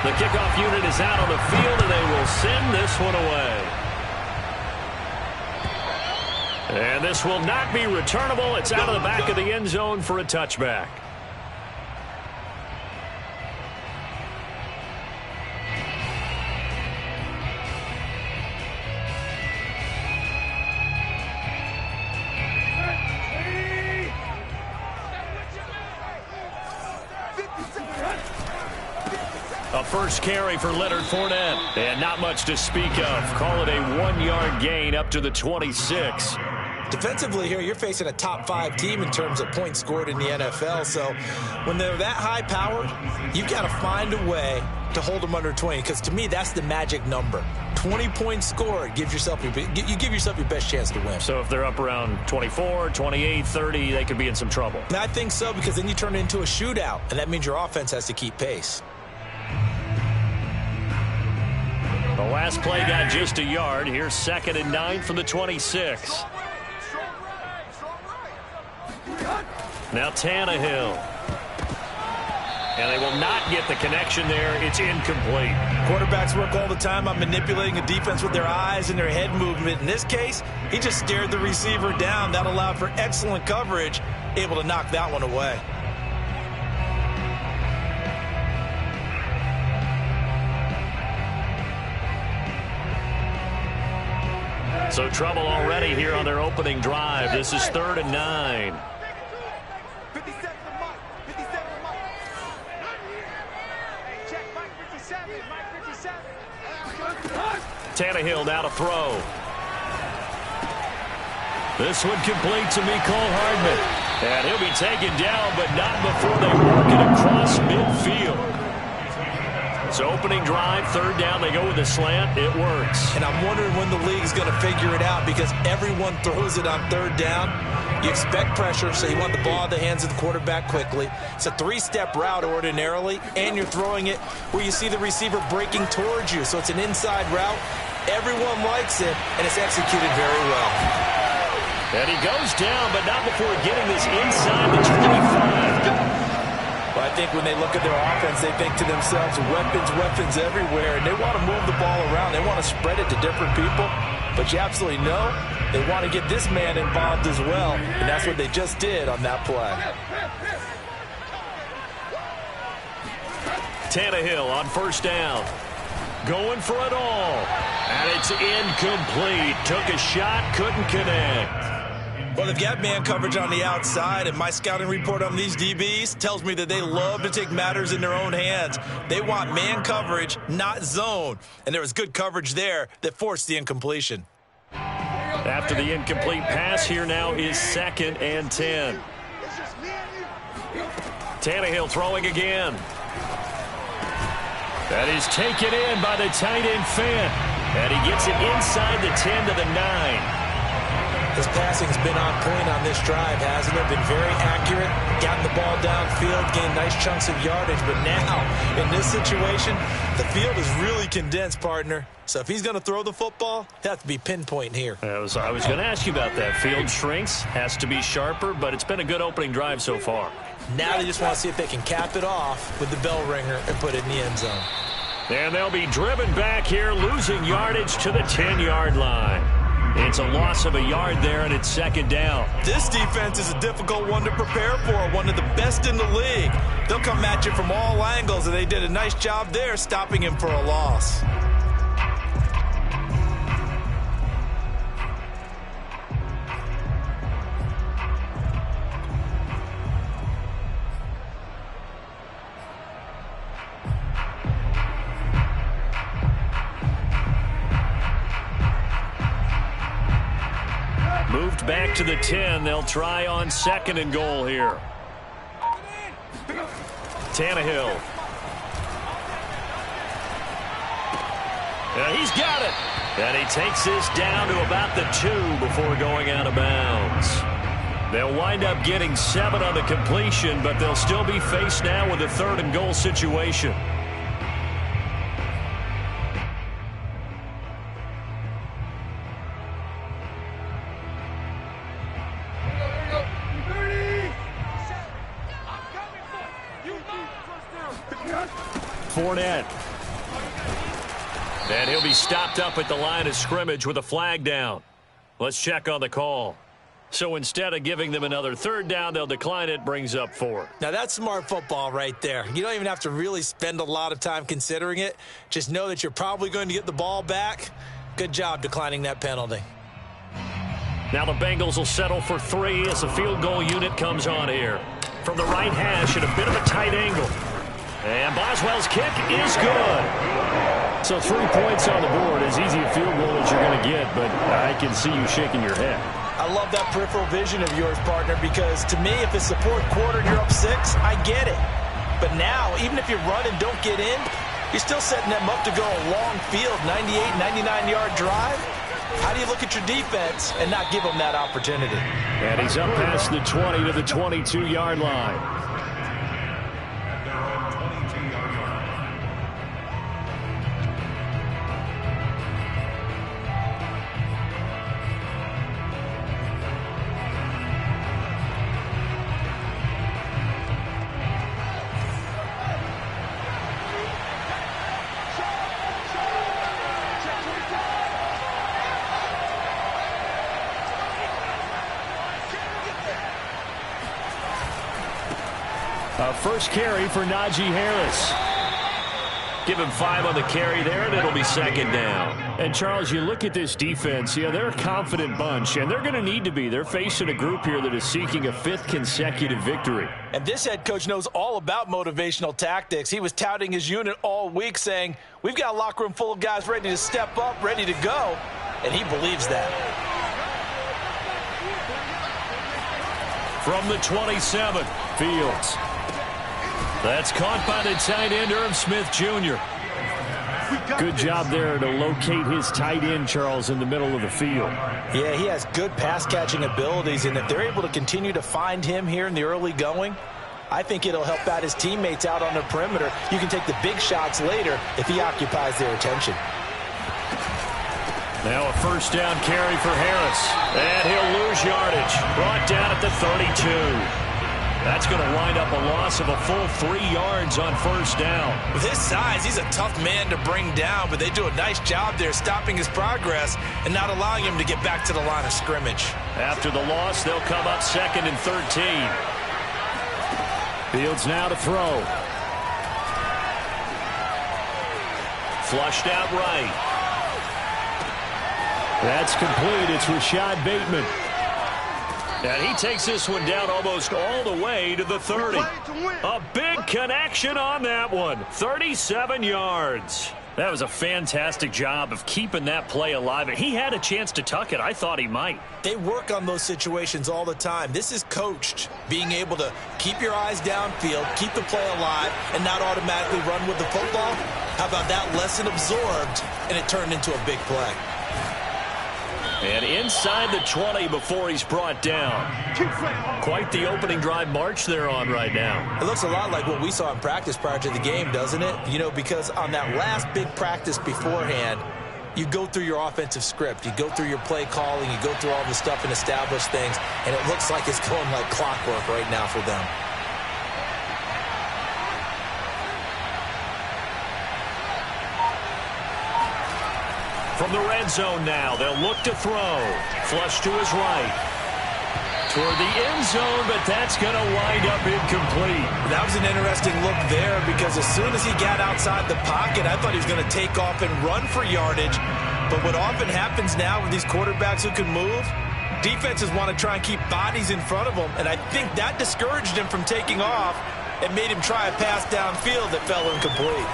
The kickoff unit is out on the field, and they will send this one away. And this will not be returnable. It's out of the back of the end zone for a touchback. A first carry for Leonard Fournette. And not much to speak of. Call it a 1-yard gain up to the 26. Defensively here, you're facing a top-5 team in terms of points scored in the NFL. So when they're that high-powered, you've got to find a way to hold them under 20. Because to me, that's the magic number. 20 points scored, you give yourself your best chance to win. So if they're up around 24, 28, 30, they could be in some trouble. And I think so, because then you turn it into a shootout, and that means your offense has to keep pace. The last play got just a yard. Here's 2nd and 9 from the 26. Now Tannehill. And they will not get the connection there. It's incomplete. Quarterbacks work all the time on manipulating a defense with their eyes and their head movement. In this case, he just stared the receiver down. That allowed for excellent coverage, able to knock that one away. So trouble already here on their opening drive. This is 3rd and 9. Tannehill now to throw. This one complete to Mecole Hardman. And he'll be taken down, but not before they work it across midfield. So opening drive, 3rd down, they go with a slant. It works. And I'm wondering when the league's going to figure it out, because everyone throws it on 3rd down. You expect pressure, so you want the ball in the hands of the quarterback quickly. It's a 3-step route ordinarily, and you're throwing it where you see the receiver breaking towards you. So it's an inside route. Everyone likes it, and it's executed very well. And he goes down, but not before getting this inside the 25. Well, I think when they look at their offense, they think to themselves, weapons everywhere, and they want to move the ball around. They want to spread it to different people, but you absolutely know they want to get this man involved as well, and that's what they just did on that play. Tannehill on 1st down. Going for it all. And it's incomplete. Took a shot, couldn't connect. Well, they've got man coverage on the outside, and my scouting report on these DBs tells me that they love to take matters in their own hands. They want man coverage, not zone. And there was good coverage there that forced the incompletion. After the incomplete pass, here now is 2nd and 10. Tannehill throwing again. That is taken in by the tight end Fant. And he gets it inside the 10 to the 9. His passing's been on point on this drive, hasn't it? Been very accurate, gotten the ball downfield, gained nice chunks of yardage. But now, in this situation, the field is really condensed, partner. So if he's going to throw the football, it has to be pinpoint here. I was going to ask you about that. Field shrinks, has to be sharper, but it's been a good opening drive so far. Now they just want to see if they can cap it off with the bell ringer and put it in the end zone. And they'll be driven back here, losing yardage to the 10-yard line. It's a loss of a yard there, and it's 2nd down. This defense is a difficult one to prepare for, one of the best in the league. They'll come at you from all angles, and they did a nice job there stopping him for a loss. Moved back to the 10. They'll try on 2nd and goal here. Tannehill. And he's got it. And he takes this down to about the 2 before going out of bounds. They'll wind up getting 7 on the completion, but they'll still be faced now with a 3rd and goal situation. Fournette And he'll be stopped up at the line of scrimmage with a flag down. Let's check on the call. So instead of giving them another third down, they'll decline it, brings up 4. Now, that's smart football right there. You don't even have to really spend a lot of time considering it. Just know that you're probably going to get the ball back. Good job declining that penalty. Now the Bengals will settle for 3 as the field goal unit comes on here. From the right hash at a bit of a tight angle. And Boswell's kick is good. So 3 points on the board, as easy a field goal as you're going to get, but I can see you shaking your head. I love that peripheral vision of yours, partner, because to me, if it's the 4th quarter and you're up 6, I get it. But now, even if you run and don't get in, you're still setting them up to go a long field, 98, 99-yard drive. How do you look at your defense and not give them that opportunity? And he's up past the 20 to the 22-yard line. First carry for Najee Harris. Give him 5 on the carry there, and it'll be 2nd down. And, Charles, you look at this defense, they're a confident bunch, and they're going to need to be. They're facing a group here that is seeking a 5th consecutive victory. And this head coach knows all about motivational tactics. He was touting his unit all week, saying, we've got a locker room full of guys ready to step up, ready to go, and he believes that. From the 27, Fields. That's caught by the tight end, Irv Smith Jr. Good job there to locate his tight end, Charles, in the middle of the field. Yeah, he has good pass-catching abilities, and if they're able to continue to find him here in the early going, I think it'll help out his teammates out on the perimeter. You can take the big shots later if he occupies their attention. Now a first down carry for Harris, and he'll lose yardage. Brought down at the 32. That's going to wind up a loss of a full 3 yards on first down. With his size, he's a tough man to bring down, but they do a nice job there stopping his progress and not allowing him to get back to the line of scrimmage. After the loss, they'll come up 2nd and 13. Fields now to throw. Flushed out right. That's complete. It's Rashad Bateman. And he takes this one down almost all the way to the 30. A big connection on that one. 37 yards. That was a fantastic job of keeping that play alive. He had a chance to tuck it. I thought he might. They work on those situations all the time. This is coached, being able to keep your eyes downfield, keep the play alive, and not automatically run with the football. How about that lesson absorbed, and it turned into a big play. And inside the 20 before he's brought down. Quite the opening drive march they're on right now. It looks a lot like what we saw in practice prior to the game, doesn't it? You know, because on that last big practice beforehand, you go through your offensive script. You go through your play calling. You go through all the stuff and establish things. And it looks like it's going like clockwork right now for them. From the red zone now, they'll look to throw. Flush to his right. Toward the end zone, but that's going to wind up incomplete. That was an interesting look there because as soon as he got outside the pocket, I thought he was going to take off and run for yardage. But what often happens now with these quarterbacks who can move, defenses want to try and keep bodies in front of them, and I think that discouraged him from taking off and made him try a pass downfield that fell incomplete.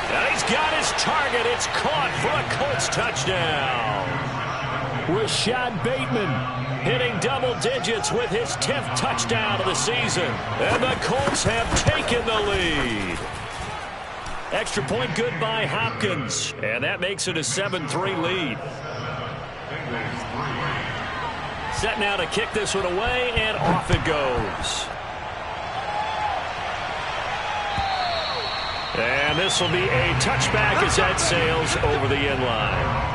And he's got his target. It's caught for a Colts touchdown. Rashad Bateman hitting double digits with his 10th touchdown of the season. And the Colts have taken the lead. Extra point good by Hopkins. And that makes it a 7-3 lead. Set now to kick this one away, and off it goes. And this will be a touchback as that sails over the end line.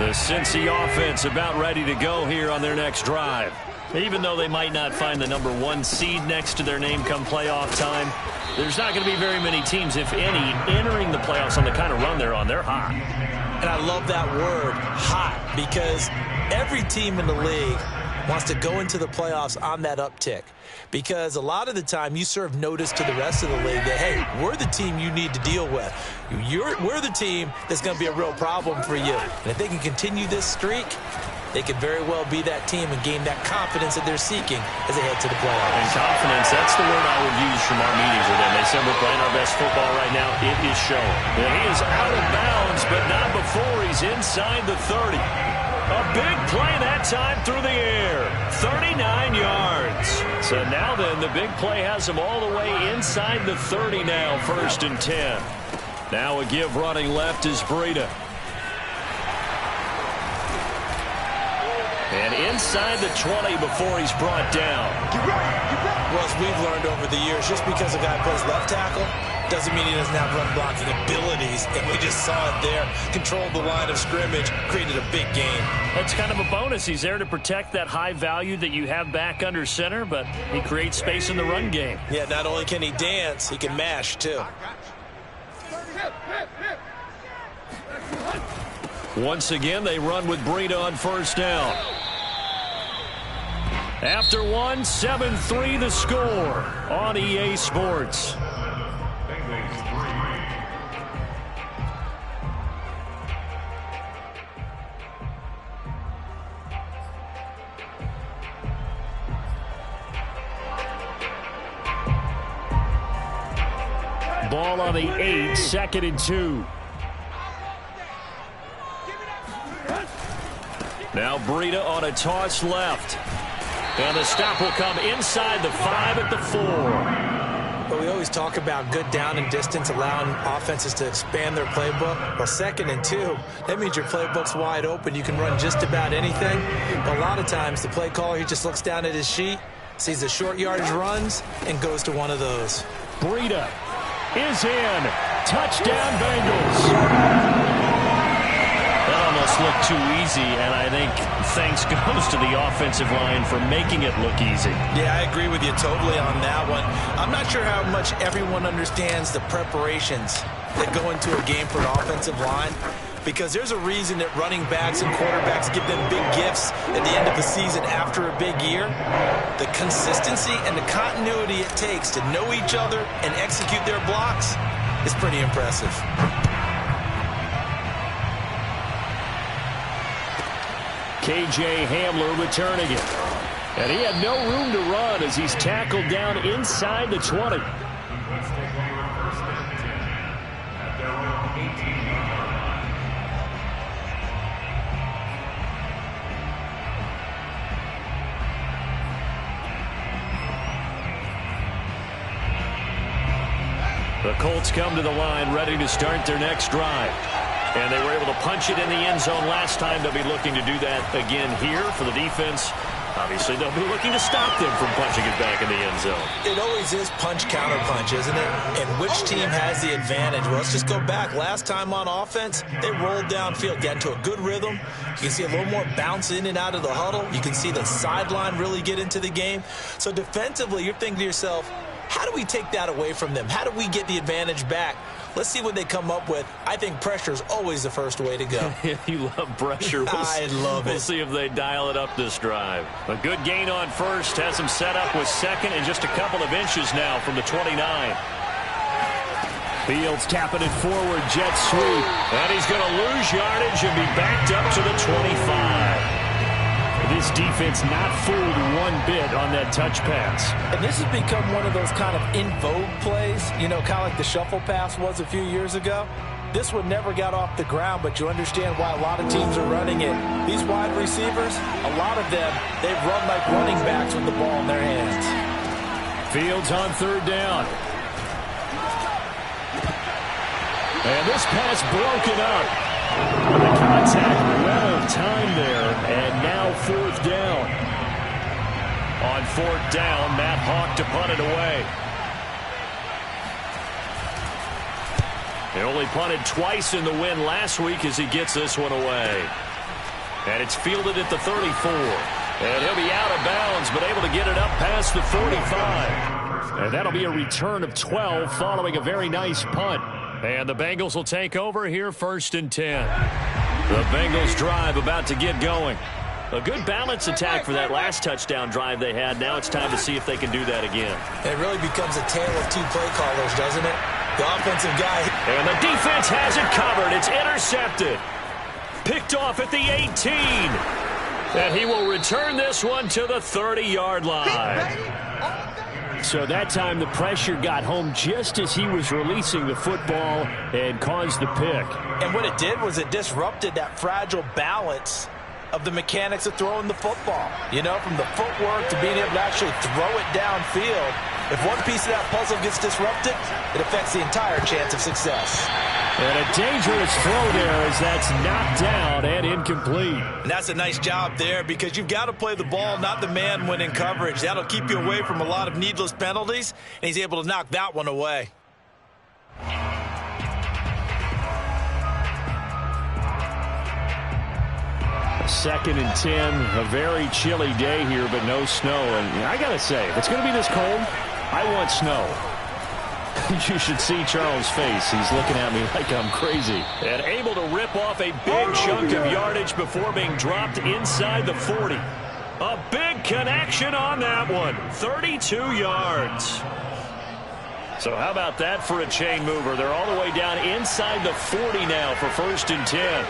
The Cincy offense about ready to go here on their next drive. Even though they might not find the #1 seed next to their name come playoff time, there's not going to be very many teams, if any, entering the playoffs on the kind of run they're on. They're hot. And I love that word, hot, because every team in the league wants to go into the playoffs on that uptick. Because a lot of the time you serve notice to the rest of the league that, hey, we're the team you need to deal with. We're the team that's going to be a real problem for you. And if they can continue this streak, they could very well be that team and gain that confidence that they're seeking as they head to the playoffs. And confidence, that's the word I would use from our meetings with them. They said we're playing our best football right now. It is showing. And he is out of bounds, but not before he's inside the 30. A big play that time through the air. 39 yards. So now then, the big play has him all the way inside the 30 now, 1st and 10. Now a give running left is Breida. And inside the 20 before he's brought down. Well, as we've learned over the years, just because a guy plays left tackle doesn't mean he doesn't have run blocking abilities. And we just saw it there. Controlled the line of scrimmage, created a big gain. That's kind of a bonus. He's there to protect that high value that you have back under center, but he creates space in the run game. Yeah, not only can he dance, he can mash, too. Once again, they run with Breida on 1st down. After 1, 7-3 the score on EA Sports. Ball on the 8, 2nd and 2. Now Breida on a toss left. And the stop will come inside the 5 at the 4. But we always talk about good down and distance, allowing offenses to expand their playbook. Well, 2nd and 2, that means your playbook's wide open. You can run just about anything. But a lot of times, the play caller, he just looks down at his sheet, sees the short yardage runs, and goes to one of those. Breida is in. Touchdown, Bengals. That almost looked too easy, and I think thanks goes to the offensive line for making it look easy. Yeah, I agree with you totally on that one. I'm not sure how much everyone understands the preparations that go into a game for an offensive line, because there's a reason that running backs and quarterbacks give them big gifts at the end of the season after a big year. The consistency and the continuity it takes to know each other and execute their blocks is pretty impressive. KJ Hamler returning it. And he had no room to run as he's tackled down inside the 20. The Colts come to the line ready to start their next drive. And they were able to punch it in the end zone last time. They'll be looking to do that again here for the defense. Obviously, they'll be looking to stop them from punching it back in the end zone. It always is punch-counter-punch, isn't it? And which team has the advantage? Well, let's just go back. Last time on offense, they rolled downfield, got into a good rhythm. You can see a little more bounce in and out of the huddle. You can see the sideline really get into the game. So defensively, you're thinking to yourself, how do we take that away from them? How do we get the advantage back? Let's see what they come up with. I think pressure is always the first way to go. You love pressure. I love it. We'll see if they dial it up this drive. A good gain on 1st. Has them set up with 2nd and just a couple of inches now from the 29. Fields tapping it forward. Jet sweep. And he's going to lose yardage and be backed up to the 25. This defense not fooled one bit on that touch pass. And this has become one of those kind of in vogue plays, you know, kind of like the shuffle pass was a few years ago. This one never got off the ground, but you understand why a lot of teams are running it. These wide receivers, a lot of them, they've run like running backs with the ball in their hands. Fields on 3rd down. And this pass broken up. The contact well of time there, and now 4th down. On 4th down, Matt Hawk to punt it away. He only punted twice in the win last week as he gets this one away. And it's fielded at the 34. And he'll be out of bounds, but able to get it up past the 45. And that'll be a return of 12 following a very nice punt. And the Bengals will take over here, 1st and 10. The Bengals drive about to get going. A good balance attack for that last touchdown drive they had. Now it's time to see if they can do that again. It really becomes a tale of two play callers, doesn't it? The offensive guy. And the defense has it covered. It's intercepted. Picked off at the 18. And he will return this one to the 30-yard line. So that time the pressure got home just as he was releasing the football and caused the pick. And what it did was it disrupted that fragile balance of the mechanics of throwing the football. You know, from the footwork to being able to actually throw it downfield. If one piece of that puzzle gets disrupted, it affects the entire chance of success. And a dangerous throw there as that's knocked down and incomplete. And that's a nice job there because you've got to play the ball, not the man when in coverage. That'll keep you away from a lot of needless penalties, and he's able to knock that one away. 2nd and 10, a very chilly day here, but no snow. And I got to say, if it's going to be this cold, I want snow. You should see Charles' face. He's looking at me like I'm crazy. And able to rip off a big chunk of yardage before being dropped inside the 40. A big connection on that one. 32 yards. So how about that for a chain mover? They're all the way down inside the 40 now for 1st and 10.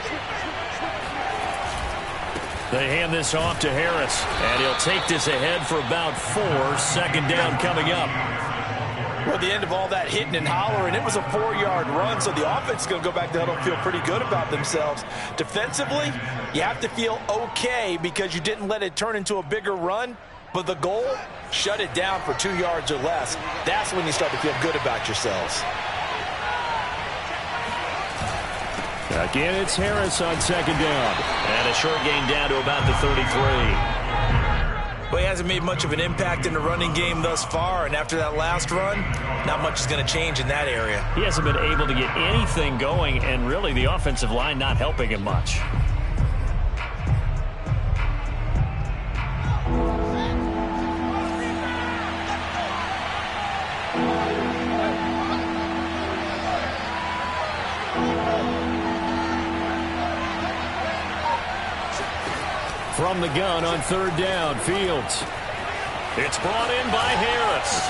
They hand this off to Harris, and he'll take this ahead for about 4. 2nd down coming up. Well, the end of all that hitting and hollering, it was a 4-yard run, so the offense is going to go back down and feel pretty good about themselves. Defensively, you have to feel okay because you didn't let it turn into a bigger run, but the goal, shut it down for 2 yards or less. That's when you start to feel good about yourselves. Again, it's Harris on 2nd down. And a short gain down to about the 33. Well, he hasn't made much of an impact in the running game thus far, and after that last run, not much is going to change in that area. He hasn't been able to get anything going, and really the offensive line not helping him much. From the gun on 3rd down, Fields. It's brought in by Harris.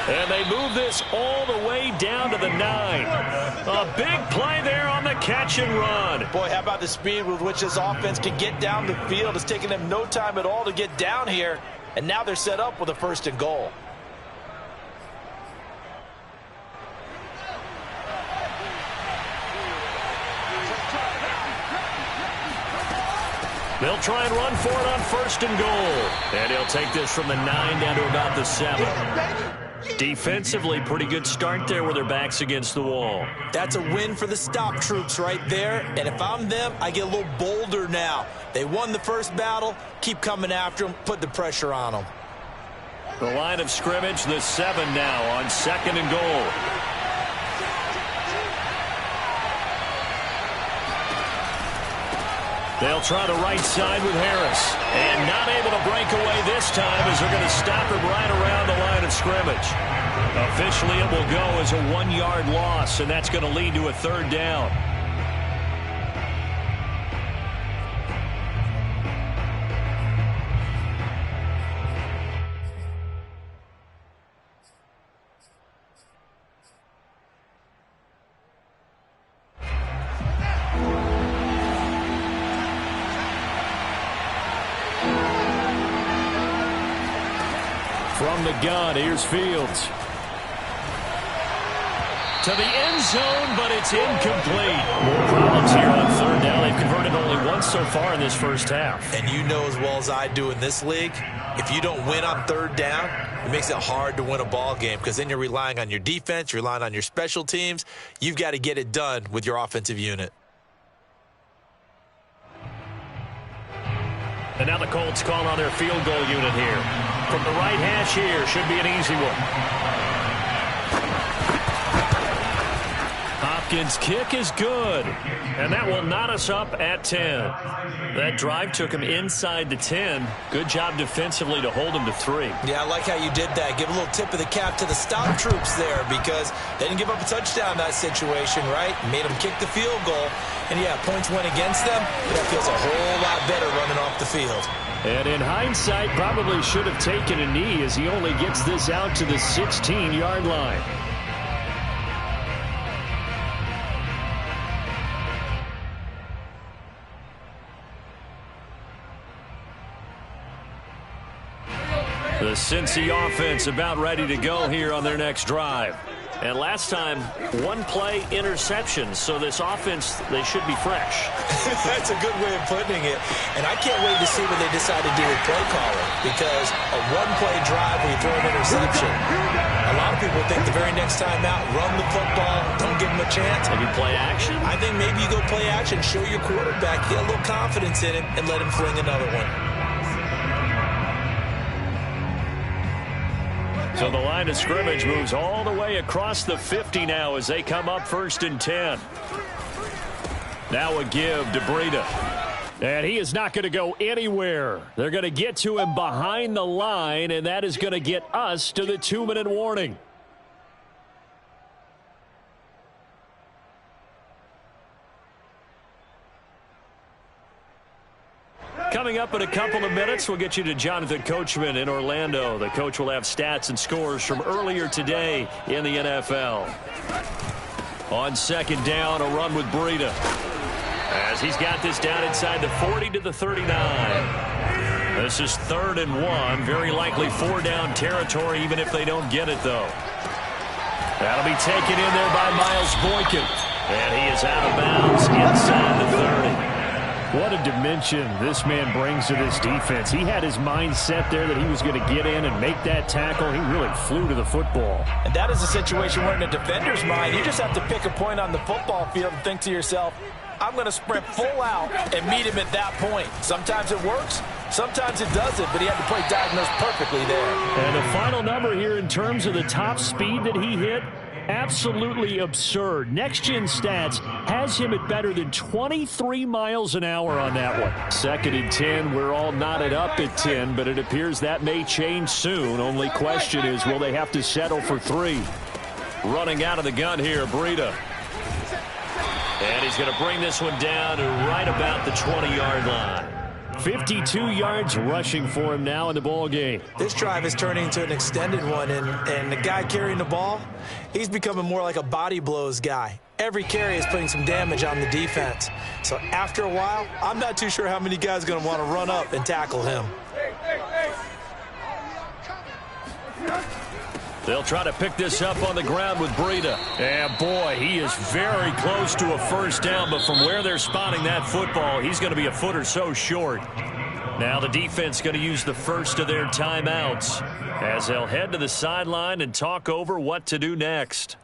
And they move this all the way down to the 9. A big play there on the catch and run. Boy, how about the speed with which this offense can get down the field? It's taken them no time at all to get down here. And now they're set up with a 1st and goal. They'll try and run for it on 1st and goal. And he'll take this from the 9 down to about the 7. Defensively, pretty good start there with their backs against the wall. That's a win for the stop troops right there. And if I'm them, I get a little bolder now. They won the first battle. Keep coming after them. Put the pressure on them. The line of scrimmage, the 7 now on 2nd and goal. They'll try the right side with Harris. And not able to break away this time as they're going to stop him right around the line of scrimmage. Officially, it will go as a 1-yard loss, and that's going to lead to a 3rd down. From the gun, here's Fields. To the end zone, but it's incomplete. More problems here on 3rd down. They've converted only once so far in this first half. And you know as well as I do in this league, if you don't win on 3rd down, it makes it hard to win a ball game because then you're relying on your defense, you're relying on your special teams. You've got to get it done with your offensive unit. And now the Colts call on their field goal unit here. From the right hash here, should be an easy one. Off Hopkins' kick is good. And that will knot us up at 10. That drive took him inside the 10. Good job defensively to hold him to 3. Yeah, I like how you did that. Give a little tip of the cap to the stop troops there because they didn't give up a touchdown in that situation, right? Made them kick the field goal. And, yeah, points went against them. But that feels a whole lot better running off the field. And in hindsight, probably should have taken a knee as he only gets this out to the 16-yard line. The Cincy offense about ready to go here on their next drive. And last time, one play interception. So this offense, they should be fresh. That's a good way of putting it. And I can't wait to see what they decide to do with play calling. Because a one-play drive where you throw an interception, a lot of people think the very next time out, run the football, don't give them a chance. Maybe play action? I think maybe you go play action, show your quarterback, get a little confidence in him, and let him fling another one. So the line of scrimmage moves all the way across the 50 now as they come up 1st and 10. Now a give to Breida. And he is not going to go anywhere. They're going to get to him behind the line, and that is going to get us to the 2-minute warning. Coming up in a couple of minutes, we'll get you to Jonathan Coachman in Orlando. The coach will have stats and scores from earlier today in the NFL. On 2nd down, a run with Breida. As he's got this down inside the 40 to the 39. This is 3rd and 1. Very likely 4-down territory, even if they don't get it, though. That'll be taken in there by Miles Boykin. And he is out of bounds inside the 30. What a dimension this man brings to this defense. He had his mind set there that he was going to get in and make that tackle. He really flew to the football. And that is a situation where in a defender's mind, you just have to pick a point on the football field and think to yourself, I'm going to sprint full out and meet him at that point. Sometimes it works, sometimes it doesn't, but he had the play diagnosed perfectly there. And the final number here in terms of the top speed that he hit, absolutely absurd. Next Gen Stats has him at better than 23 miles an hour on that one. 2nd and 10, we're all knotted up at 10, but it appears that may change soon. Only question is, will they have to settle for 3? Running out of the gun here, Breida. And he's going to bring this one down to right about the 20-yard line. 52 yards rushing for him now in the ball game. This drive is turning into an extended one, and the guy carrying the ball, he's becoming more like a body blows guy. Every carry is putting some damage on the defense. So after a while, I'm not too sure how many guys are going to want to run up and tackle him. They'll try to pick this up on the ground with Breida. And, boy, he is very close to a 1st down, but from where they're spotting that football, he's going to be a foot or so short. Now the defense going to use the first of their timeouts as they'll head to the sideline and talk over what to do next.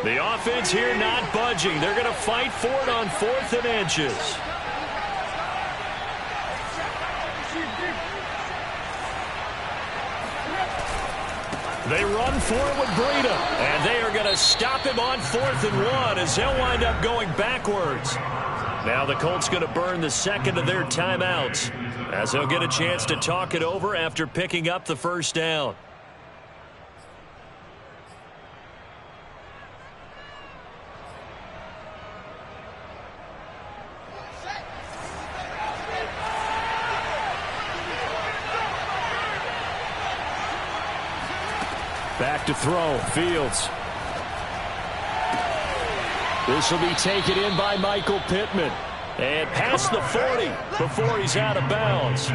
The offense here not budging. They're going to fight for it on 4th and inches. They run for it with Breida. And they are going to stop him on 4th and 1 as they'll wind up going backwards. Now the Colts going to burn the 2nd of their timeouts as they'll get a chance to talk it over after picking up the 1st down. Back to throw, Fields. This will be taken in by Michael Pittman. And past the 40 before he's out of bounds.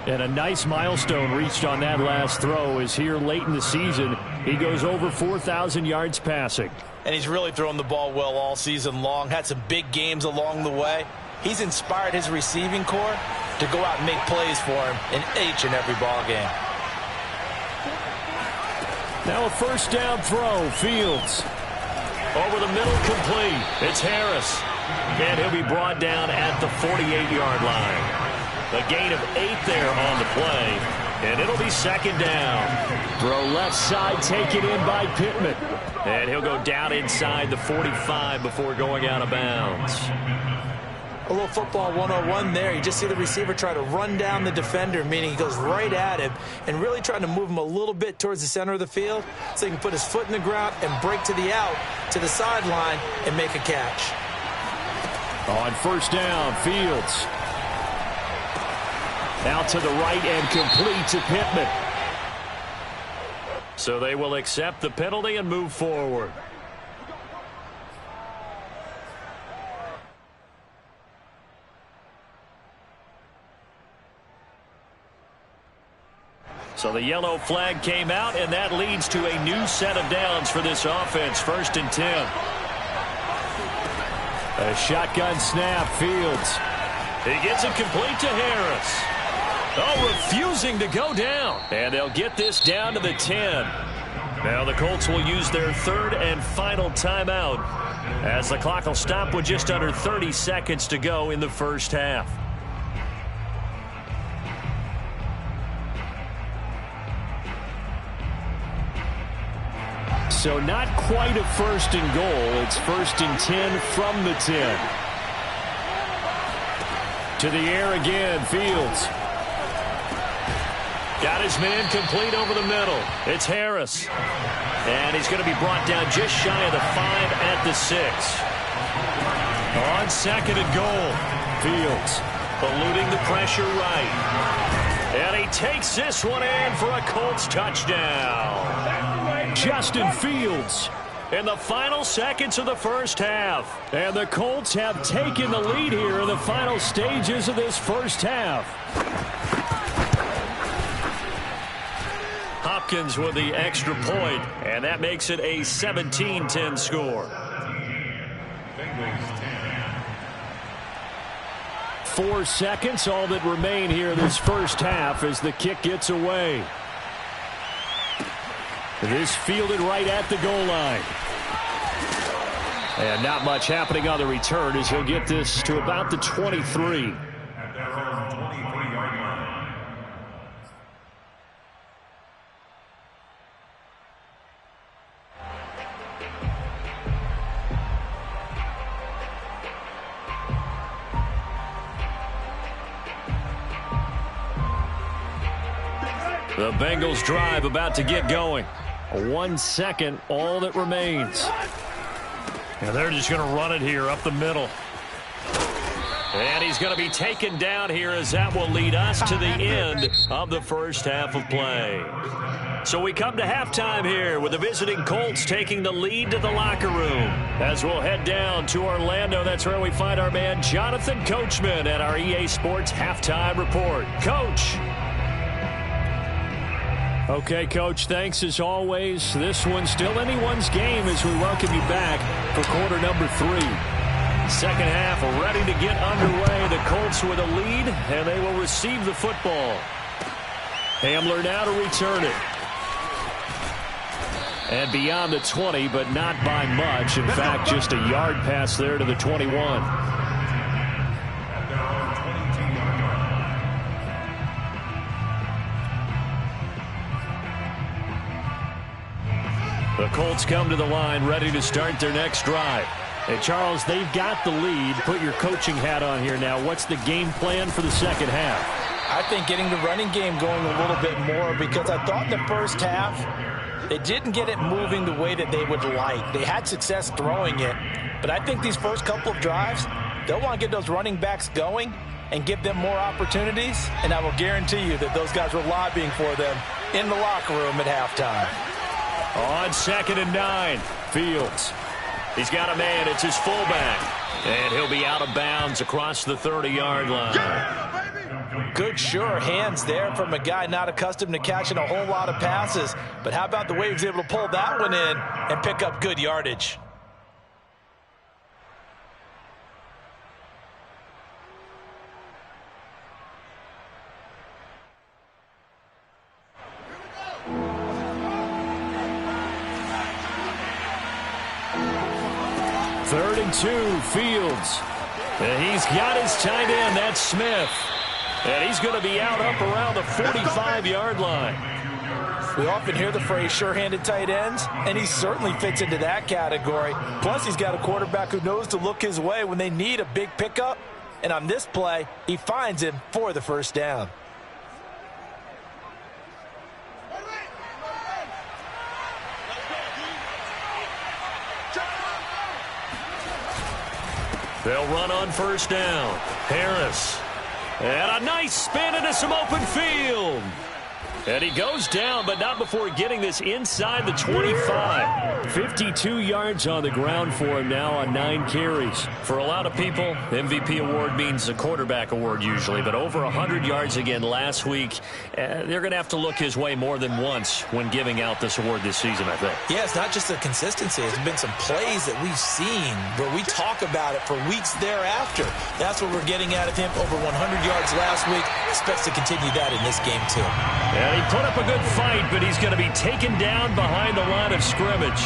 And a nice milestone reached on that last throw is here late in the season. He goes over 4,000 yards passing. And he's really thrown the ball well all season long. Had some big games along the way. He's inspired his receiving corps to go out and make plays for him in each and every ball game. Now a first down throw. Fields. Over the middle, complete. It's Harris. And he'll be brought down at the 48-yard line. A gain of 8 there on the play. And it'll be second down. Throw left side, taken in by Pittman. And he'll go down inside the 45 before going out of bounds. A little football 101 there. You just see the receiver try to run down the defender, meaning he goes right at him and really trying to move him a little bit towards the center of the field so he can put his foot in the ground and break to the out, to the sideline, and make a catch. On first down, Fields. Out to the right and complete to Pittman. So they will accept the penalty and move forward. So the yellow flag came out, and that leads to a new set of downs for this offense. 1st and 10. A shotgun snap, Fields. He gets it complete to Harris. Oh, refusing to go down. And they'll get this down to the 10. Now the Colts will use their 3rd and final timeout as the clock will stop with just under 30 seconds to go in the first half. So not quite a 1st and goal. It's 1st and 10 from the 10. To the air again, Fields. Got his man complete over the middle. It's Harris. And he's going to be brought down just shy of the 5 at the 6. On 2nd and goal, Fields eluding the pressure right. And he takes this one in for a Colts touchdown. Justin Fields in the final seconds of the first half. And the Colts have taken the lead here in the final stages of this first half. Hopkins with the extra point, and that makes it a 17-10 score. 4 seconds, all that remain here this first half as the kick gets away. This fielded right at the goal line. And not much happening on the return as he'll get this to about the 23. The Bengals drive about to get going. 1 second, all that remains. And they're just going to run it here up the middle. And he's going to be taken down here as that will lead us to the end of the first half of play. So we come to halftime here with the visiting Colts taking the lead to the locker room. As we'll head down to Orlando, that's where we find our man Jonathan Coachman at our EA Sports Halftime Report. Coach. Okay, Coach, thanks as always. This one's still anyone's game as we welcome you back for quarter number 3. Second half ready to get underway. The Colts with a lead, and they will receive the football. Hamler now to return it. And beyond the 20, but not by much. In fact, just a yard pass there to the 21. The Colts come to the line ready to start their next drive. Hey, Charles, they've got the lead. Put your coaching hat on here now. What's the game plan for the second half? I think getting the running game going a little bit more because I thought in the first half they didn't get it moving the way that they would like. They had success throwing it, but I think these first couple of drives, they'll want to get those running backs going and give them more opportunities, and I will guarantee you that those guys were lobbying for them in the locker room at halftime. On 2nd and 9, Fields. He's got a man. It's his fullback. And he'll be out of bounds across the 30-yard line. Good, sure hands there from a guy not accustomed to catching a whole lot of passes. But how about the way he was able to pull that one in and pick up good yardage? 3rd and 2, Fields. And he's got his tight end, that's Smith. And he's going to be out up around the 45-yard line. We often hear the phrase sure-handed tight ends, and he certainly fits into that category. Plus, he's got a quarterback who knows to look his way when they need a big pickup. And on this play, he finds him for the first down. They'll run on 1st down. Harris. And a nice spin into some open field. And he goes down, but not before getting this inside the 25. 52 yards on the ground for him now on 9 carries. For a lot of people, MVP award means a quarterback award usually, but over 100 yards again last week. They're going to have to look his way more than once when giving out this award this season, I think. Yeah, it's not just the consistency. There's been some plays that we've seen where we talk about it for weeks thereafter. That's what we're getting out of him. Over 100 yards last week. Expects to continue that in this game, too. Yeah. He put up a good fight, but he's going to be taken down behind the line of scrimmage.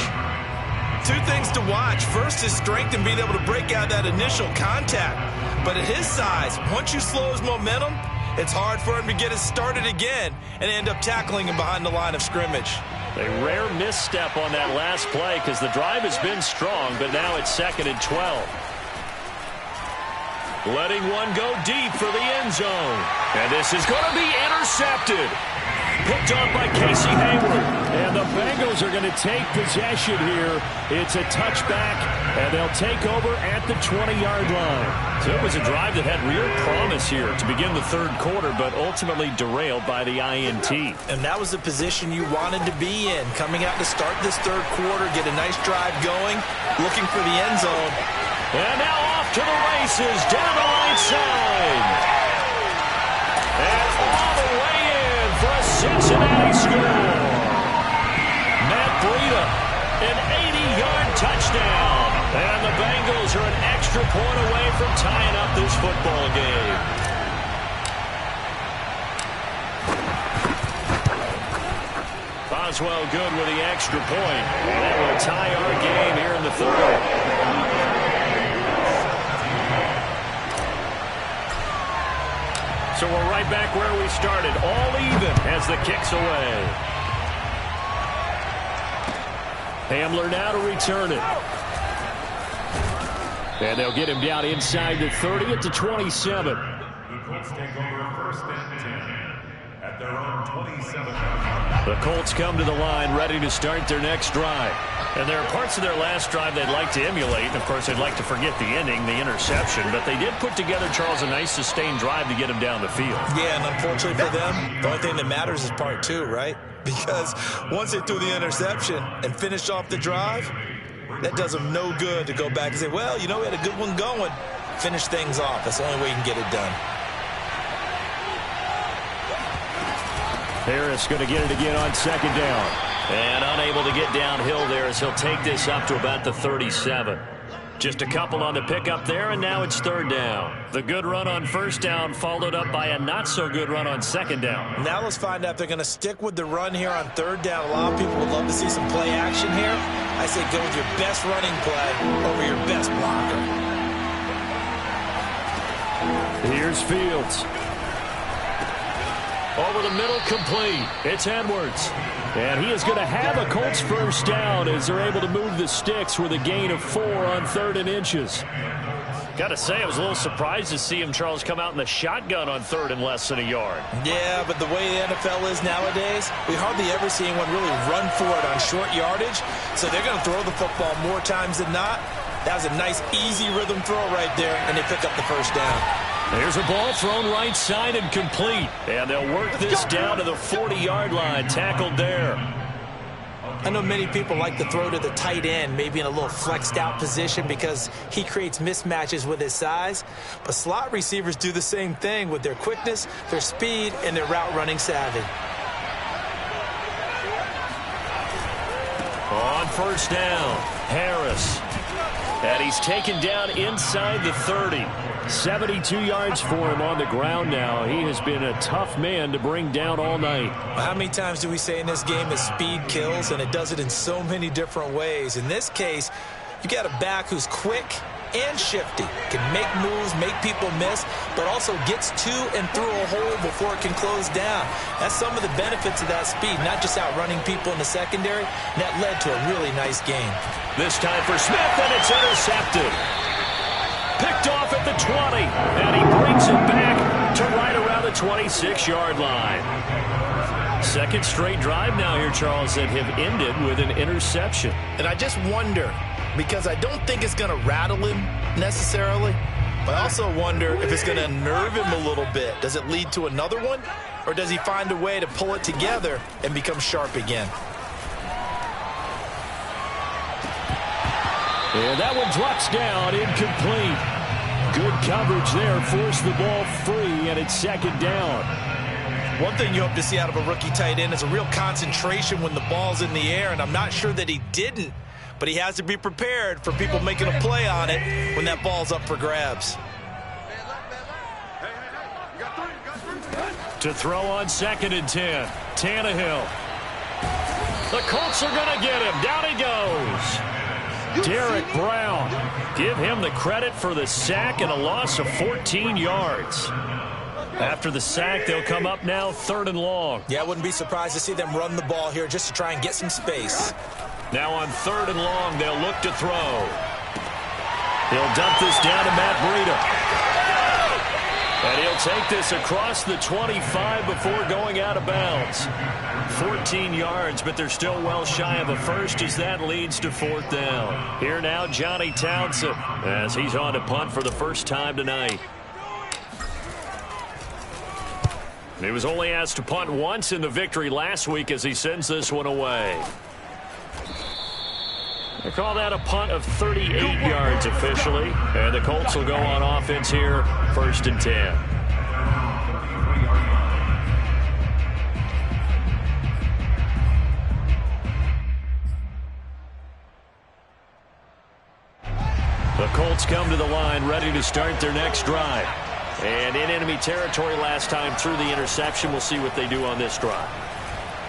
2 things to watch. First, his strength and being able to break out that initial contact. But at his size, once you slow his momentum, it's hard for him to get it started again and end up tackling him behind the line of scrimmage. A rare misstep on that last play because the drive has been strong, but now it's 2nd and 12. Letting one go deep for the end zone. And this is going to be intercepted. Picked off by Casey Hayward. And the Bengals are going to take possession here. It's a touchback, and they'll take over at the 20-yard line. So it was a drive that had real promise here to begin the 3rd quarter, but ultimately derailed by the INT. And that was the position you wanted to be in. Coming out to start this 3rd quarter, get a nice drive going, looking for the end zone. And now off to the races, down the right side. And all the way in for a Cincinnati score. Matt Breida, an 80-yard touchdown. And the Bengals are an extra point away from tying up this football game. Boswell good with the extra point. And that will tie our game here in the 3rd. So we're right back where we started, all even as the kick's away. Hamler now to return it. And they'll get him down inside the 30 at the 27. The Colts take over 1st and 10 at their own 27. The Colts come to the line ready to start their next drive. And there are parts of their last drive they'd like to emulate. And, of course, they'd like to forget the ending, the interception. But they did put together, Charles, a nice sustained drive to get him down the field. Yeah, and unfortunately for them, the only thing that matters is part 2, right? Because once they threw the interception and finished off the drive, that does them no good to go back and say, well, you know, we had a good one going. Finish things off. That's the only way you can get it done. Harris going to get it again on 2nd down. And unable to get downhill there as he'll take this up to about the 37. Just a couple on the pickup there, and now it's 3rd down. The good run on 1st down followed up by a not-so-good run on 2nd down. Now let's find out if they're going to stick with the run here on 3rd down. A lot of people would love to see some play action here. I say go with your best running play over your best blocker. Here's Fields. Over the middle, complete. It's Edwards. And he is going to have a Colts 1st down as they're able to move the sticks with a gain of 4 on 3rd and inches. Got to say, I was a little surprised to see him, Charles, come out in the shotgun on 3rd and less than a yard. Yeah, but the way the NFL is nowadays, we hardly ever see anyone really run for it on short yardage. So they're going to throw the football more times than not. That was a nice, easy rhythm throw right there, and they pick up the 1st down. There's a ball thrown right side and complete. And they'll work this down to the 40-yard line. Tackled there. I know many people like to throw to the tight end, maybe in a little flexed out position because he creates mismatches with his size. But slot receivers do the same thing with their quickness, their speed, and their route running savvy. On 1st down, Harris. And he's taken down inside the 30. 72 yards for him on the ground now. He has been a tough man to bring down all night. How many times do we say in this game that speed kills, and it does it in so many different ways? In this case, You got a back who's quick and shifty, can make moves, make people miss, but also gets to and through a hole before it can close down. That's some of the benefits of that speed, not just outrunning people in the secondary. And that led to a really nice game. This time for Smith, and it's intercepted. Picked off at the 20, and he brings it back to right around the 26-yard line. Second straight drive now here, Charles, that have ended with an interception. And I just wonder, because I don't think it's going to rattle him necessarily, but I also wonder if it's going to nerve him a little bit. Does it lead to another one, or does he find a way to pull it together and become sharp again? And that one drops down, incomplete. Good coverage there, forced the ball free, and it's second down. One thing you hope to see out of a rookie tight end is a real concentration when the ball's in the air, and I'm not sure that he didn't, but he has to be prepared for people making a play on it when that ball's up for grabs. To throw on 2nd and 10, Tannehill. The Colts are going to get him. Down he goes. Derek Brown. Give him the credit for the sack and a loss of 14 yards. After the sack, they'll come up now 3rd and long. Yeah, I wouldn't be surprised to see them run the ball here just to try and get some space. Now on 3rd and long, they'll look to throw. He'll dump this down to Matt Breida. And he'll take this across the 25 before going out of bounds. 14 yards, but they're still well shy of a first as that leads to 4th down. Here now, Johnny Townsend, as he's on to punt for the first time tonight. He was only asked to punt once in the victory last week as he sends this one away. They call that a punt of 38 yards officially. And the Colts will go on offense here, 1st and 10. The Colts come to the line ready to start their next drive. And in enemy territory last time through the interception. We'll see what they do on this drive.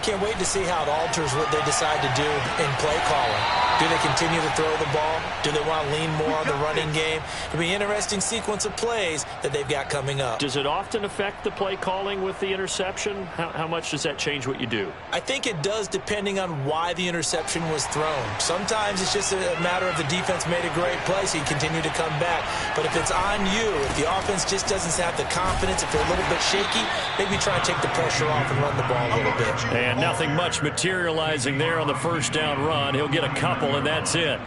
Can't wait to see how it alters what they decide to do in play calling. Do they continue to throw the ball? Do they want to lean more on the running game? It'll be an interesting sequence of plays that they've got coming up. Does it often affect the play calling with the interception? How much does that change what you do? I think it does depending on why the interception was thrown. Sometimes it's just a matter of the defense made a great play, so you continue to come back. But if it's on you, if the offense just doesn't have the confidence, if they're a little bit shaky, maybe try and take the pressure off and run the ball a little bit. And nothing much materializing there on the first down run. He'll get a couple, and that's it.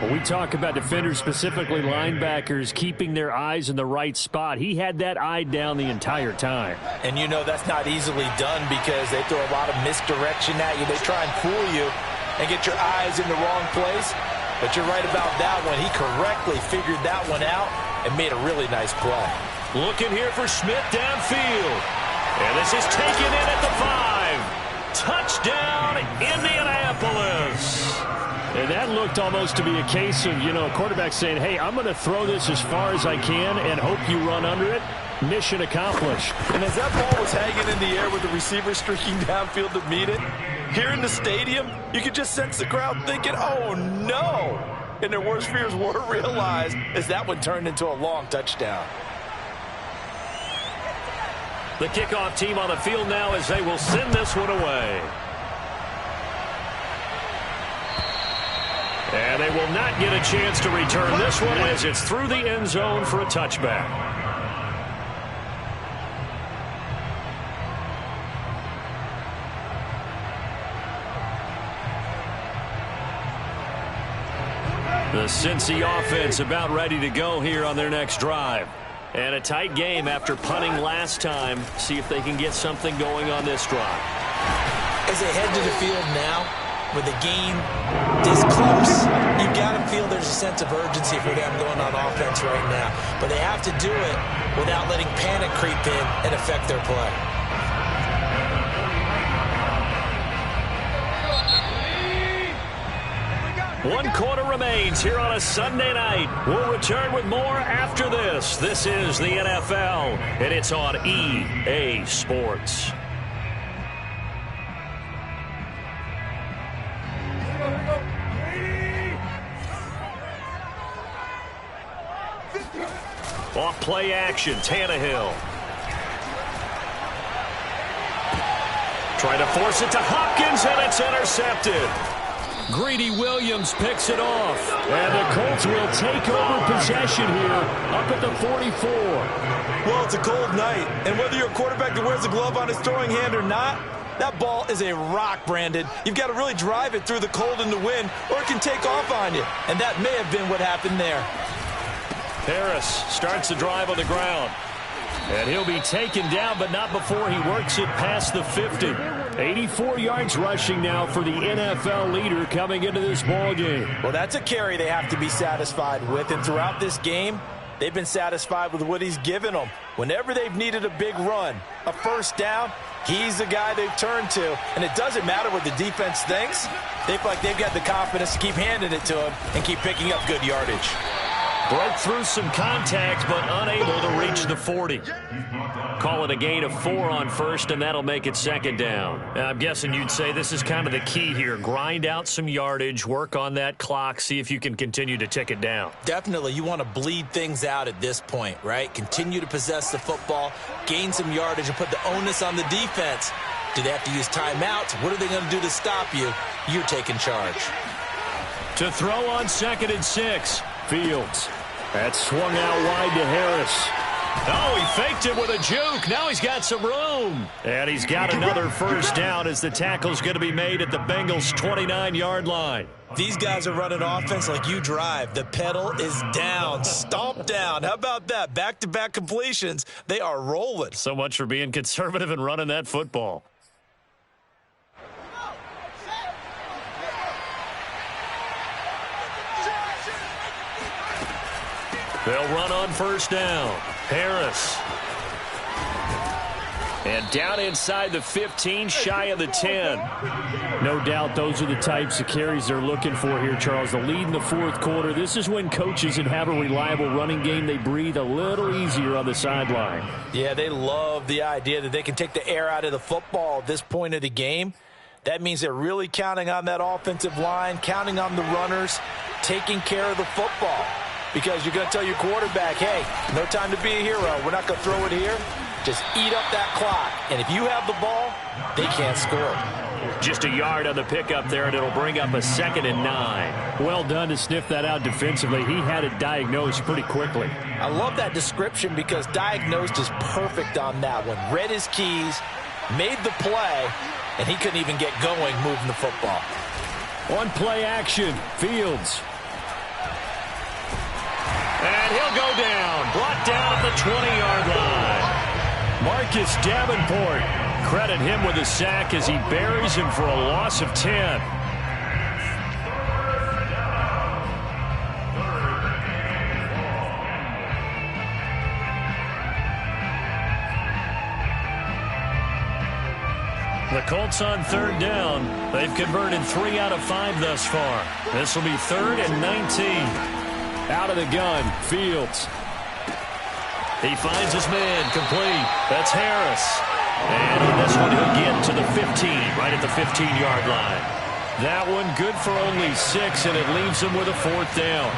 Well, we talk about defenders, specifically linebackers, keeping their eyes in the right spot. He had that eye down the entire time. And you know that's not easily done because they throw a lot of misdirection at you. They try and fool you and get your eyes in the wrong place. But you're right about that one. He correctly figured that one out and made a really nice play. Looking here for Smith downfield. And this is taken in at the 5. Touchdown, Indianapolis. And that looked almost to be a case of, a quarterback saying, hey, I'm going to throw this as far as I can and hope you run under it. Mission accomplished. And as that ball was hanging in the air with the receiver streaking downfield to meet it, here in the stadium, you could just sense the crowd thinking, oh, no. And their worst fears were realized as that one turned into a long touchdown. The kickoff team on the field now as they will send this one away. And they will not get a chance to return this one as it's through the end zone for a touchback. The Cincy offense about ready to go here on their next drive. And a tight game after punting last time. See if they can get something going on this drive. As they head to the field now, with the game this close, you've got to feel there's a sense of urgency for them going on offense right now. But they have to do it without letting panic creep in and affect their play. One quarter remains here on a Sunday night. We'll return with more after this. This is the NFL, and it's on EA Sports. play action. Tannehill. Trying to force it to Hopkins, and it's intercepted. Greedy Williams picks it off. And the Colts will take over possession here up at the 44. Well, it's a cold night, and whether you're a quarterback that wears a glove on his throwing hand or not, that ball is a rock, Brandon. You've got to really drive it through the cold and the wind, or it can take off on you. And that may have been what happened there. Harris starts the drive on the ground. And he'll be taken down, but not before he works it past the 50. 84 yards rushing now for the NFL leader coming into this ball game. Well, that's a carry they have to be satisfied with. And throughout this game, they've been satisfied with what he's given them. Whenever they've needed a big run, a first down, he's the guy they've turned to. And it doesn't matter what the defense thinks. They feel like they've got the confidence to keep handing it to him and keep picking up good yardage. Broke through some contact, but unable to reach the 40. Call it a gain of 4 on first, and that'll make it second down. I'm guessing you'd say this is kind of the key here. Grind out some yardage, work on that clock, see if you can continue to tick it down. Definitely, you want to bleed things out at this point, right? Continue to possess the football, gain some yardage, and put the onus on the defense. Do they have to use timeouts? What are they going to do to stop you? You're taking charge. To throw on 2nd and 6. Fields. That swung out wide to Harris. Oh, he faked it with a juke. Now he's got some room. And he's got another first down as the tackle's going to be made at the Bengals' 29-yard line. These guys are running offense like you drive. The pedal is down, stomp down. How about that? Back-to-back completions. They are rolling. So much for being conservative and running that football. They'll run on first down. Harris. And down inside the 15, shy of the 10. No doubt those are the types of carries they're looking for here, Charles. The lead in the fourth quarter. This is when coaches that have a reliable running game, they breathe a little easier on the sideline. Yeah, they love the idea that they can take the air out of the football at this point of the game. That means they're really counting on that offensive line, counting on the runners, taking care of the football. Because you're going to tell your quarterback, hey, no time to be a hero. We're not going to throw it here. Just eat up that clock. And if you have the ball, they can't score. Just a yard on the pickup there, and it'll bring up a 2nd and 9. Well done to sniff that out defensively. He had it diagnosed pretty quickly. I love that description because diagnosed is perfect on that one. Read his keys, made the play, and he couldn't even get going moving the football. On play action, Fields. And he'll go down. Brought down at the 20-yard line. Marcus Davenport. Credit him with a sack as he buries him for a loss of 10. The Colts on 3rd down. They've converted 3 out of 5 thus far. This will be 3rd and 19. Out of the gun, Fields. He finds his man, complete. That's Harris. And on this one, he'll get to the 15, right at the 15-yard line. That one good for only 6, and it leaves him with a 4th down.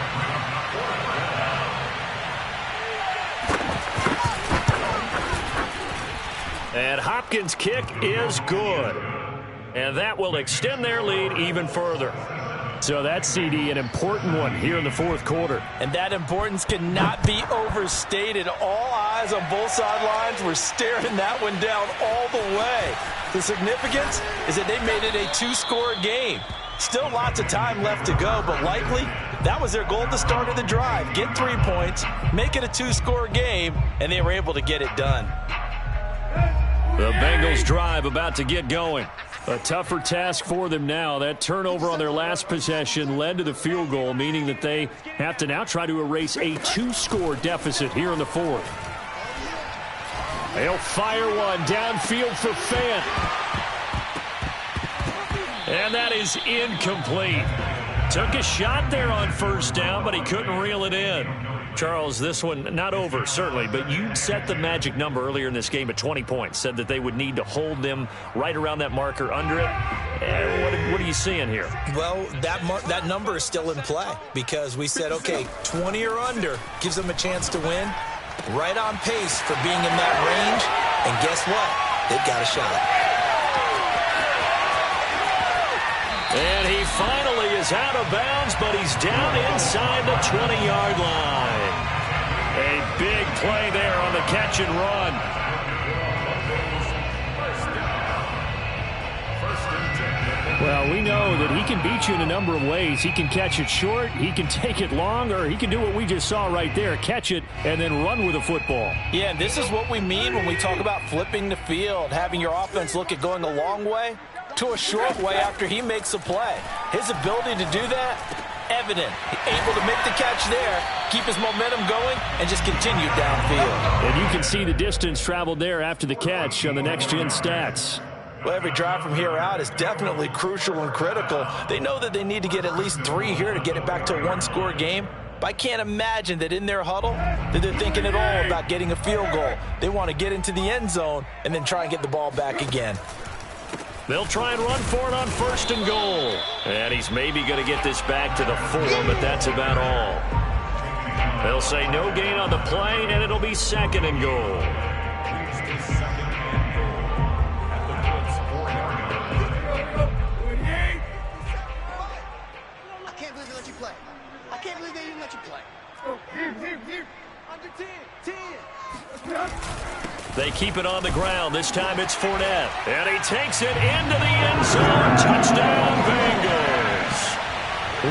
And Hopkins' kick is good. And that will extend their lead even further. So that CD, an important one here in the fourth quarter. And that importance cannot be overstated. All eyes on both sidelines were staring that one down all the way. The significance is that they made it a 2-score game. Still lots of time left to go, but likely that was their goal at the start of the drive. Get 3 points, make it a 2-score game, and they were able to get it done. The Bengals drive about to get going. A tougher task for them now. That turnover on their last possession led to the field goal, meaning that they have to now try to erase a 2-score deficit here in the fourth. They'll fire one downfield for Fant. And that is incomplete. Took a shot there on first down, but he couldn't reel it in. Charles, this one not over, certainly, but you set the magic number earlier in this game at 20 points, said that they would need to hold them right around that marker under it. What are you seeing here? Well, that number is still in play because we said, okay, 20 or under gives them a chance to win. right on pace for being in that range. And guess what? They've got a shot. And he finally is out of bounds, but he's down inside the 20-yard line. A big play there on the catch and run. Well, we know that he can beat you in a number of ways. He can catch it short, he can take it long, or he can do what we just saw right there, catch it and then run with the football. Yeah, and this is what we mean when we talk about flipping the field, having your offense look at going a long way to a short way after he makes a play. His ability to do that, evident. Able to make the catch there, keep his momentum going, and just continue downfield. And you can see the distance traveled there after the catch on the next-gen stats. Well, every drive from here out is definitely crucial and critical. They know that they need to get at least 3 here to get it back to a one-score game. But I can't imagine that in their huddle that they're thinking at all about getting a field goal. They want to get into the end zone and then try and get the ball back again. They'll try and run for it on 1st and goal. And he's maybe going to get this back to the 4, but that's about all. They'll say no gain on the play, and it'll be 2nd and goal. They keep it on the ground. This time it's Fournette. And he takes it into the end zone. Touchdown, Bengals.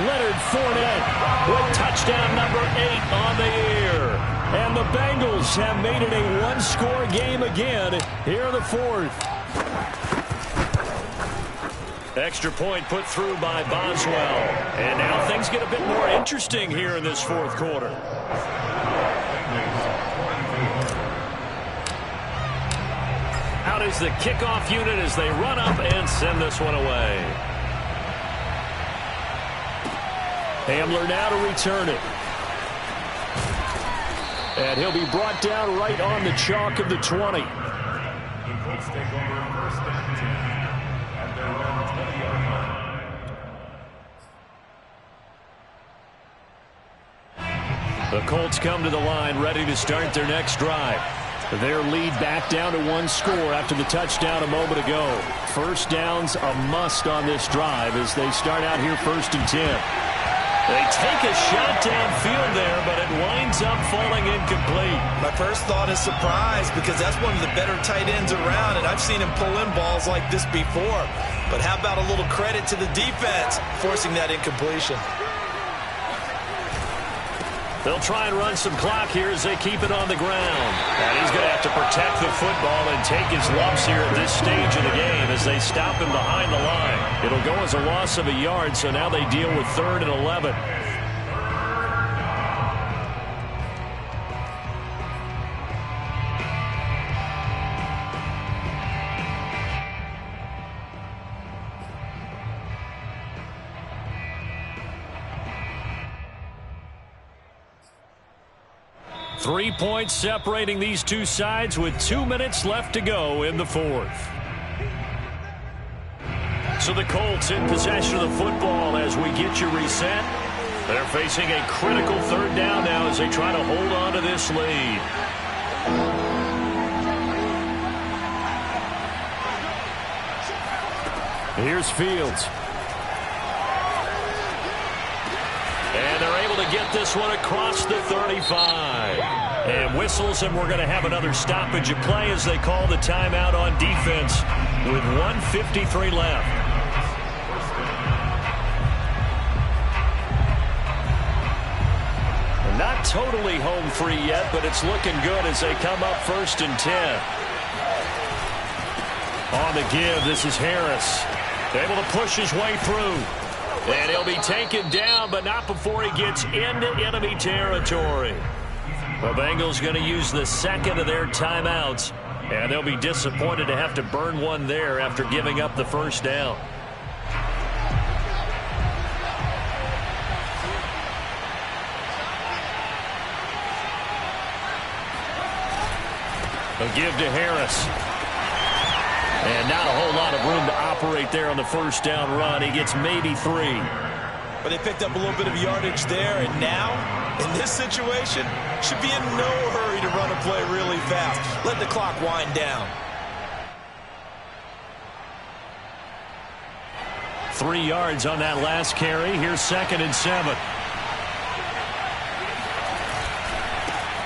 Leonard Fournette with touchdown number 8 on the year. And the Bengals have made it a one-score game again here in the 4th. Extra point put through by Boswell. And now things get a bit more interesting here in this 4th quarter. Out is the kickoff unit as they run up and send this one away. Hamler now to return it. And he'll be brought down right on the chalk of the 20. The Colts take over 1st and 10 at their own 20-yard line. The Colts come to the line ready to start their next drive. Their lead back down to 1 score after the touchdown a moment ago. 1st down's a must on this drive as they start out here 1st and 10. They take a shot downfield there, but it winds up falling incomplete. My first thought is surprise because that's one of the better tight ends around, and I've seen him pull in balls like this before. But how about a little credit to the defense forcing that incompletion? They'll try and run some clock here as they keep it on the ground. And he's going to have to protect the football and take his lumps here at this stage of the game as they stop him behind the line. It'll go as a loss of a yard, so now they deal with 3rd and 11. Three points separating these two sides with 2 minutes left to go in the 4th. So the Colts in possession of the football as we get you reset. They're facing a critical 3rd down now as they try to hold on to this lead. Here's Fields. And they're able to get this one across the 35. And whistles, and we're going to have another stoppage of play as they call the timeout on defense with 1:53 left. Not totally home free yet, but it's looking good as they come up 1st and 10. On the give, this is Harris. Able to push his way through. And he'll be taken down, but not before he gets into enemy territory. The Bengals going to use the 2nd of their timeouts, and they'll be disappointed to have to burn one there after giving up the 1st down. A give to Harris. And not a whole lot of room to operate there on the 1st down run. He gets maybe 3. But they picked up a little bit of yardage there, and now, in this situation, should be in no hurry to run a play really fast. Let the clock wind down. 3 yards on that last carry. Here's 2nd and 7.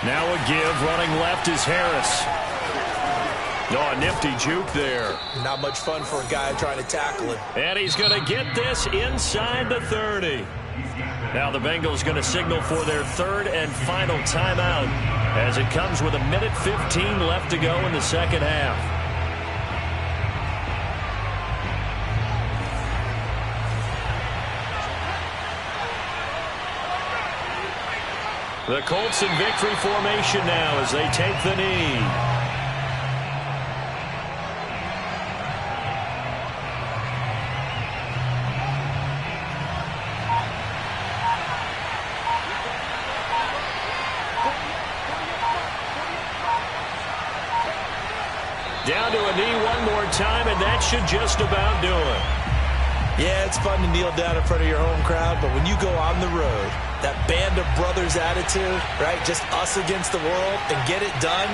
Now a give. Running left is Harris. Oh, a nifty juke there. Not much fun for a guy trying to tackle it. And he's going to get this inside the 30. Now the Bengals going to signal for their 3rd and final timeout as it comes with 1:15 left to go in the second half. The Colts in victory formation now as they take the knee. Down to a knee one more time, and that should just about do it. Yeah, it's fun to kneel down in front of your home crowd, but when you go on the road, that band of brothers attitude, right, just us against the world, and get it done,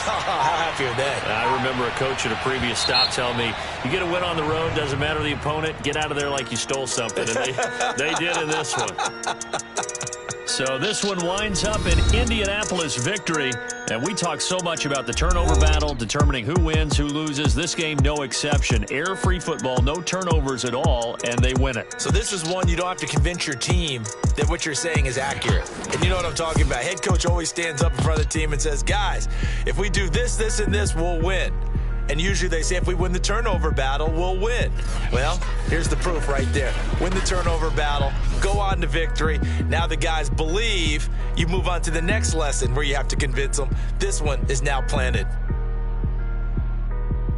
how happy are they? I remember a coach at a previous stop telling me, you get a win on the road, doesn't matter the opponent, get out of there like you stole something, and they did in this one. So this one winds up an Indianapolis victory. And we talk so much about the turnover battle, determining who wins, who loses. This game, no exception. Error-free football, no turnovers at all, and they win it. So this is one you don't have to convince your team that what you're saying is accurate. And you know what I'm talking about. Head coach always stands up in front of the team and says, guys, if we do this, this, and this, we'll win. And usually they say if we win the turnover battle, we'll win. Well, here's the proof right there. Win the turnover battle, go on to victory. Now the guys believe. You move on to the next lesson where you have to convince them. This one is now planted.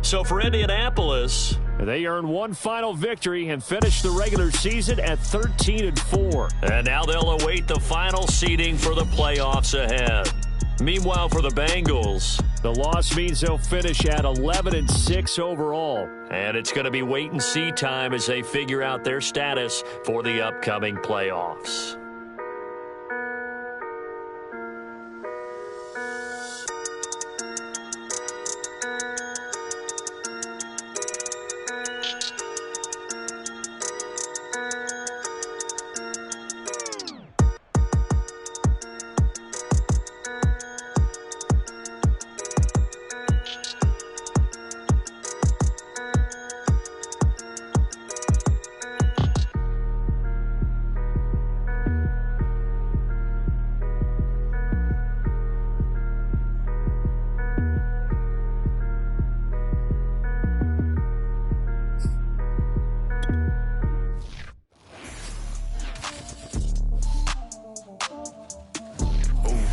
So for Indianapolis, they earn one final victory and finish the regular season at 13-4. And now they'll await the final seeding for the playoffs ahead. Meanwhile, for the Bengals, the loss means they'll finish at 11-6 overall. And it's going to be wait-and-see time as they figure out their status for the upcoming playoffs.